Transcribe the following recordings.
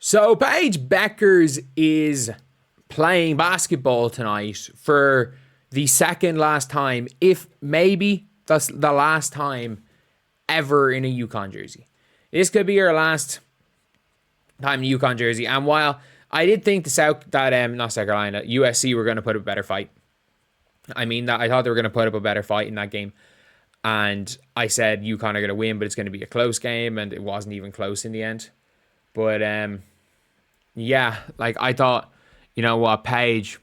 So Paige Bueckers is playing basketball tonight for the second last time, if maybe that's the last time ever in a UConn jersey. This could be her last time in a UConn jersey. And while I did think not South Carolina, USC were going to put up a better fight. I thought they were going to put up a better fight in that game. And I said UConn are going to win, but it's going to be a close game, and it wasn't even close in the end. But I thought, you know what, Paige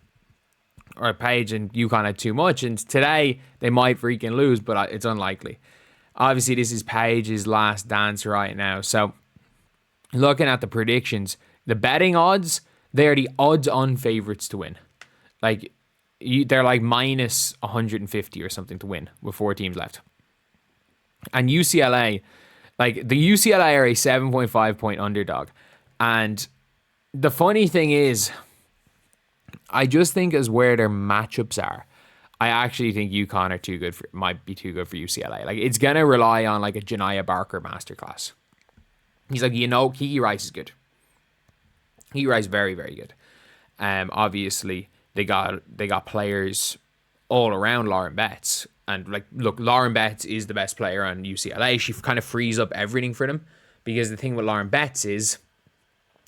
and UConn had too much, and today they might freaking lose, but it's unlikely. Obviously, this is Paige's last dance right now. So, looking at the predictions, the betting odds, they're the odds-on favorites to win. They're like minus 150 or something to win with 4 teams left. And UCLA, the UCLA are a 7.5 point underdog. And the funny thing is, I just think as where their matchups are, I actually think UConn are might be too good for UCLA. It's going to rely on a Janiah Barker masterclass. He's Kiki Rice is good. Kiki Rice very, very good. Obviously, they got players all around Lauren Betts. And Lauren Betts is the best player on UCLA. She kind of frees up everything for them. Because the thing with Lauren Betts is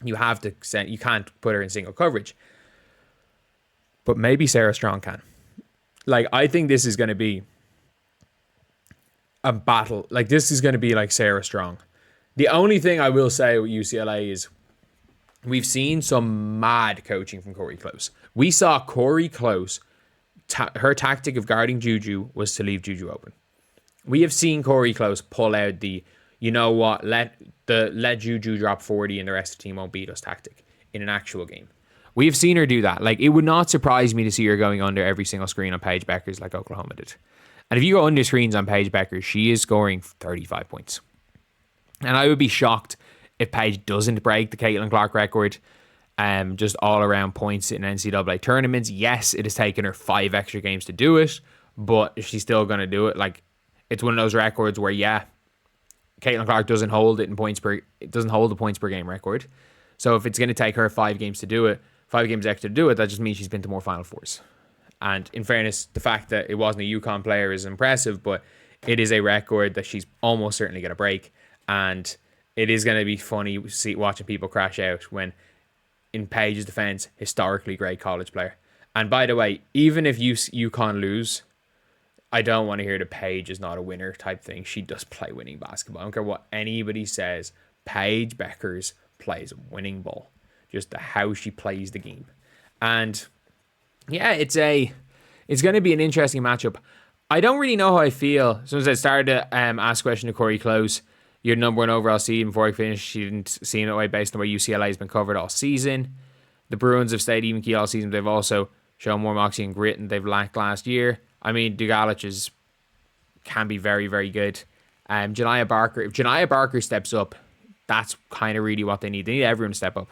you can't put her in single coverage. But maybe Sarah Strong can. I think this is going to be a battle. This is going to be like Sarah Strong. The only thing I will say with UCLA is we've seen some mad coaching from Corey Close. We saw Corey Close, her tactic of guarding Juju was to leave Juju open. We have seen Corey Close pull out let Juju drop 40 and the rest of the team won't beat us tactic in an actual game. We have seen her do that. It would not surprise me to see her going under every single screen on Paige Bueckers like Oklahoma did. And if you go under screens on Paige Bueckers, she is scoring 35 points. And I would be shocked if Paige doesn't break the Caitlin Clark record, just all around points in NCAA tournaments. Yes, it has taken her 5 extra games to do it, but she's still going to do it. It's one of those records where, Caitlin Clark doesn't hold the points per game record. So if it's going to take her 5 games to do it, 5 games extra to do it, that just means she's been to more Final Fours. And in fairness, the fact that it wasn't a UConn player is impressive, but it is a record that she's almost certainly going to break. And it is going to be funny watching people crash out when, in Paige's defense, historically great college player. And by the way, even if UConn lose, I don't want to hear the Paige is not a winner type thing. She does play winning basketball. I don't care what anybody says. Paige Bueckers plays winning ball. Just how she plays the game. And yeah, it's going to be an interesting matchup. I don't really know how I feel. Since I started to ask a question to Corey Close, your number 1 overall seed before I finished, she didn't seem that way based on where UCLA has been covered all season. The Bruins have stayed even key all season. They've also shown more moxie and grit than they've lacked last year. Dugalich can be very, very good. Janiah Barker, if Janiah Barker steps up, that's kind of really what they need. They need everyone to step up.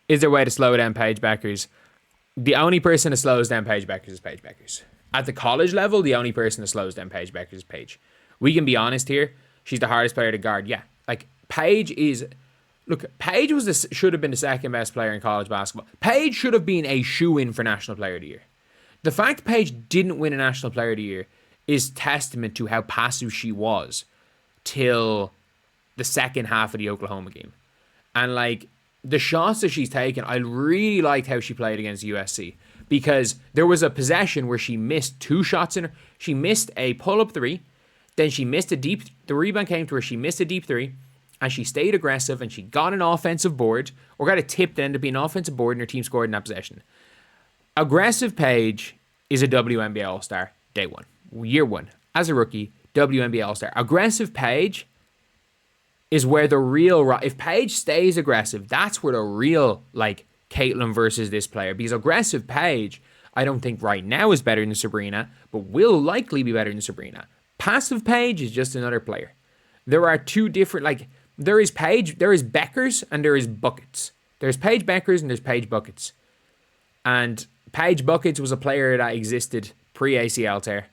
Is there a way to slow down Paige Bueckers? The only person that slows down Paige Bueckers is Paige Bueckers. At the college level, the only person that slows down Paige Bueckers is Paige. We can be honest here. She's the hardest player to guard. Yeah, Paige is... Look, Paige should have been the second best player in college basketball. Paige should have been a shoo-in for National Player of the Year. The fact Paige didn't win a National Player of the Year is testament to how passive she was till the second half of the Oklahoma game. And the shots that she's taken, I really liked how she played against USC, because there was a possession where she missed 2 shots in her. She missed a pull-up 3, then she missed the rebound came to her, she missed a deep 3, and she stayed aggressive, and she got an offensive board, or got a tip that ended up being an offensive board, and her team scored in that possession. Aggressive Paige is a WNBA All-Star day 1, year 1, as a rookie, WNBA All-Star. Aggressive Paige is where the real... If Paige stays aggressive, that's where the real, Caitlin versus this player. Because aggressive Paige, I don't think right now is better than Breanna, but will likely be better than Breanna. Passive Paige is just another player. There are 2 different... there is Bueckers and there is Buckets. There's Paige Bueckers and there's Paige Buckets. And Paige Buckets was a player that existed pre-ACL tear.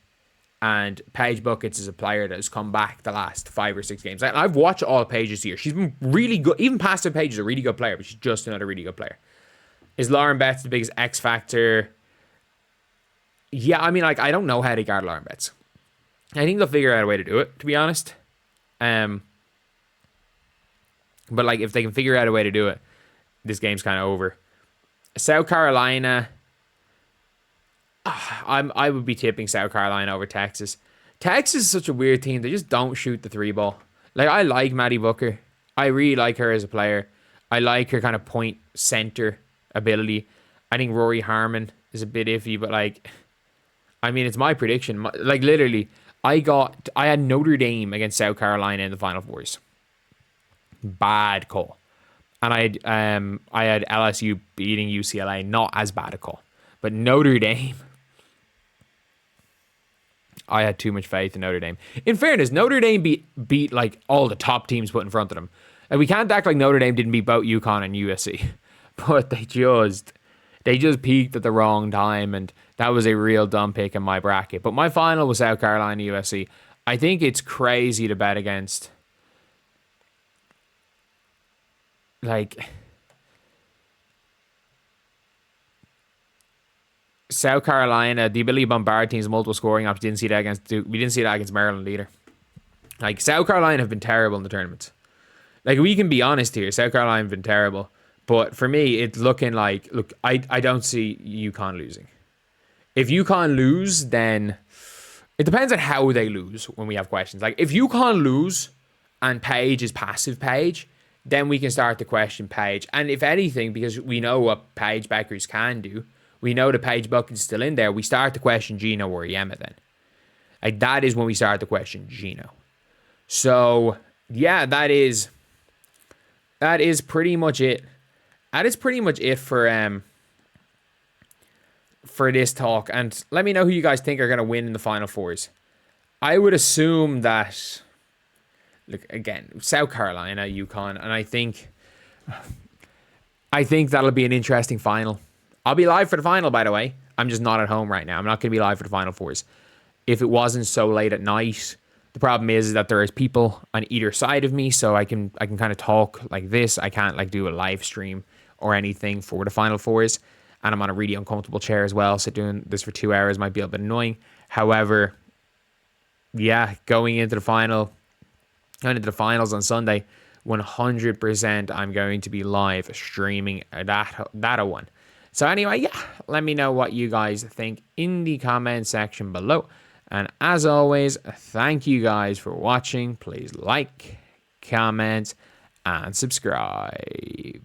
And Paige Bueckers is a player that has come back the last 5 or 6 games. And I've watched all Paige's here. She's been really good. Even Pastor Paige is a really good player, but she's just another really good player. Is Lauren Betts the biggest X factor? Yeah, I mean, like, I don't know how to guard Lauren Betts. I think they'll figure out a way to do it, to be honest. But, like, if they can figure out a way to do it, this game's kind of over. South Carolina... I would be tipping South Carolina over Texas. Texas is such a weird team. They just don't shoot the 3 ball. Like, I like Maddie Booker. I really like her as a player. I like her kind of point center ability. I think Rory Harmon is a bit iffy, but, like, I mean, it's my prediction. Like, literally, I had Notre Dame against South Carolina in the Final Fours. Bad call. And I had LSU beating UCLA. Not as bad a call. But Notre Dame... I had too much faith in Notre Dame. In fairness, Notre Dame beat like all the top teams put in front of them. And we can't act like Notre Dame didn't beat both UConn and USC. But they just peaked at the wrong time, and that was a real dumb pick in my bracket. But my final was South Carolina USC. I think it's crazy to bet against, like, South Carolina, the ability to bombard teams, multiple scoring options. Didn't see that against Duke. We didn't see that against Maryland either. Like, South Carolina have been terrible in the tournament. Like, we can be honest here. South Carolina have been terrible. But for me, it's looking like, look, I don't see UConn losing. If UConn lose, then it depends on how they lose when we have questions. Like, if UConn lose and Paige is passive Paige, then we can start to question Paige. And if anything, because we know what Paige Bueckers can do, we know that Paige Bueckers is still in there, we start to question Gino or Yema then. Like, that is when we start to question Gino. So, yeah, that is pretty much it. That is pretty much it for this talk. And let me know who you guys think are going to win in the Final Fours. I would assume that, look, again, South Carolina, UConn, and I think that'll be an interesting final. I'll be live for the final, by the way. I'm just not at home right now. I'm not going to be live for the Final Fours. If it wasn't so late at night, the problem is that there is people on either side of me, so I can kind of talk like this. I can't like do a live stream or anything for the Final Fours, and I'm on a really uncomfortable chair as well, so doing this for 2 hours might be a bit annoying. However, yeah, going into the finals on Sunday, 100% I'm going to be live streaming that one. So anyway, yeah, let me know what you guys think in the comment section below. And as always, thank you guys for watching. Please like, comment, and subscribe.